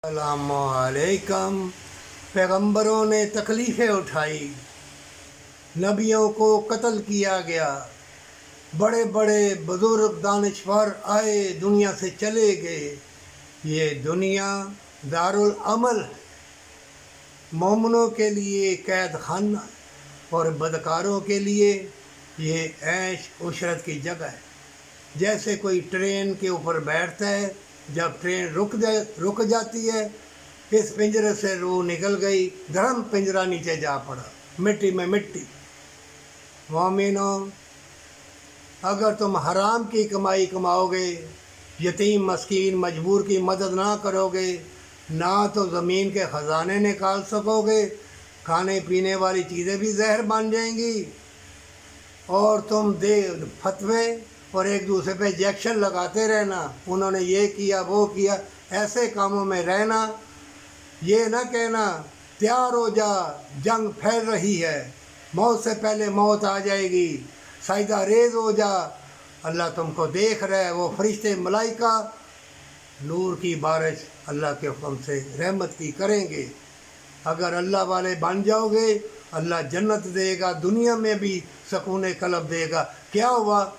अस्सलामुअलैकुम। पैगंबरों ने तकलीफ़ें उठाई, नबियों को कत्ल किया गया, बड़े बड़े बुज़ुर्ग दानिशवर आए, दुनिया से चले गए। ये दुनिया दारुल अमल है, मोमिनों के लिए कैद खाना और बदकारों के लिए ये ऐश उशरत की जगह है। जैसे कोई ट्रेन के ऊपर बैठता है, जब ट्रेन रुक जाती है, इस पिंजरे से रूह निकल गई, धर्म पिंजरा नीचे जा पड़ा, मिट्टी में मिट्टी। मोमिनों, अगर तुम हराम की कमाई कमाओगे, यतीम मस्कीन मजबूर की मदद ना करोगे, ना तो ज़मीन के ख़जाने निकाल सकोगे, खाने पीने वाली चीज़ें भी जहर बन जाएंगी, और तुम दे फतवे और एक दूसरे पे इंजेक्शन लगाते रहना, उन्होंने ये किया वो किया, ऐसे कामों में रहना। ये ना कहना तैयार हो जा, जंग फैल रही है, मौत से पहले मौत आ जाएगी, साइदा रेज हो जा, अल्लाह तुमको देख रहा है। वो फरिश्ते मलाइका नूर की बारिश अल्लाह के हुक्म से रहमत की करेंगे। अगर अल्लाह वाले बन जाओगे, अल्लाह जन्नत देगा, दुनिया में भी सुकून कल्ब देगा। क्या हुआ,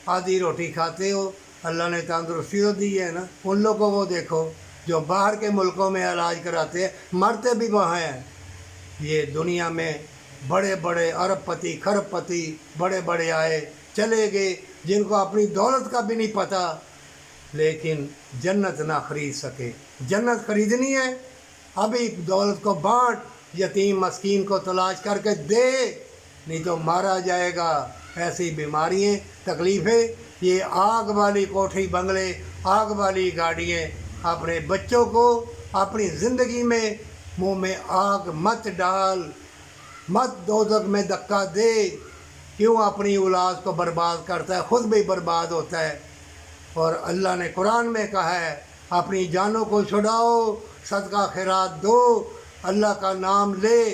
आधी रोटी खाते हो, अल्लाह ने तंदुरुस्ती तो दी है ना। उन लोगों को देखो जो बाहर के मुल्कों में इलाज कराते हैं, मरते भी वहाँ हैं। ये दुनिया में बड़े बड़े अरबपति खरबपति बड़े बड़े आए चले गए, जिनको अपनी दौलत का भी नहीं पता, लेकिन जन्नत ना खरीद सके। जन्नत खरीदनी है, अभी दौलत को बांट, यतीम मस्कीन को तलाश करके दे, नहीं तो मारा जाएगा। ऐसी बीमारियाँ तकलीफ़ें, ये आग वाली कोठी बंगले, आग वाली गाड़ियाँ, अपने बच्चों को अपनी ज़िंदगी में मुंह में आग मत डाल, मत दोज़ख में धक्का दे। क्यों अपनी औलाद को बर्बाद करता है, ख़ुद भी बर्बाद होता है। और अल्लाह ने कुरान में कहा है, अपनी जानों को छुड़ाओ, सदका खैरात दो, अल्लाह का नाम ले।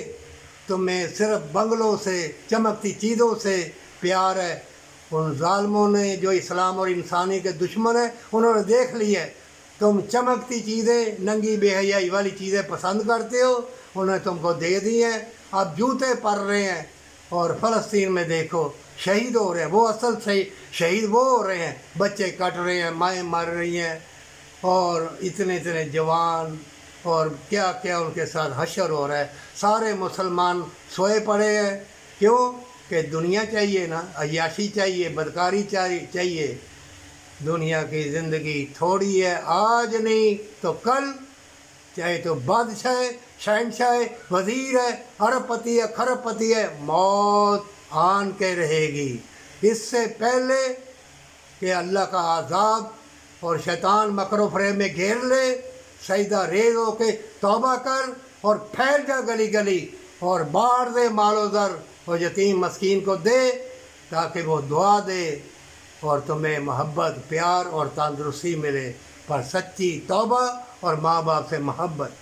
तुम्हें सिर्फ बंगलों से, चमकती चीज़ों से प्यार है। उन ज़ालिमों ने जो इस्लाम और इंसानी के दुश्मन हैं, उन्होंने देख लिया है, तुम चमकती चीज़ें, नंगी बेहयाई वाली चीज़ें पसंद करते हो, उन्हें तुमको दे दी हैं। अब जूते पड़ रहे हैं, और फ़लस्तीन में देखो शहीद हो रहे हैं, वो असल शहीद वो हो रहे हैं, बच्चे कट रहे हैं, माएँ मर रही हैं, और इतने इतने जवान और क्या क्या उनके साथ हशर हो रहा है। सारे मुसलमान सोए पड़े हैं। क्यों कि दुनिया चाहिए ना, अय्याशी चाहिए, बदकारी चाहिए। दुनिया की ज़िंदगी थोड़ी है, आज नहीं तो कल, चाहे तो बादशाह है, शहनशाह है, वज़ीर है, अरबपति है, खरबपति है, मौत आन के रहेगी। इससे पहले कि अल्लाह का आज़ाब और शैतान मकर फ़रेब में घेर ले, सजदा रेज़ होके तौबा कर और फैल जा गली गली, और बाढ़ दे मालो ज़र, और यतीम मस्कीन को दे, ताकि वो दुआ दे और तुम्हें मोहब्बत, प्यार और तंदुरुस्ती मिले। पर सच्ची तौबा और माँ बाप से मोहब्बत।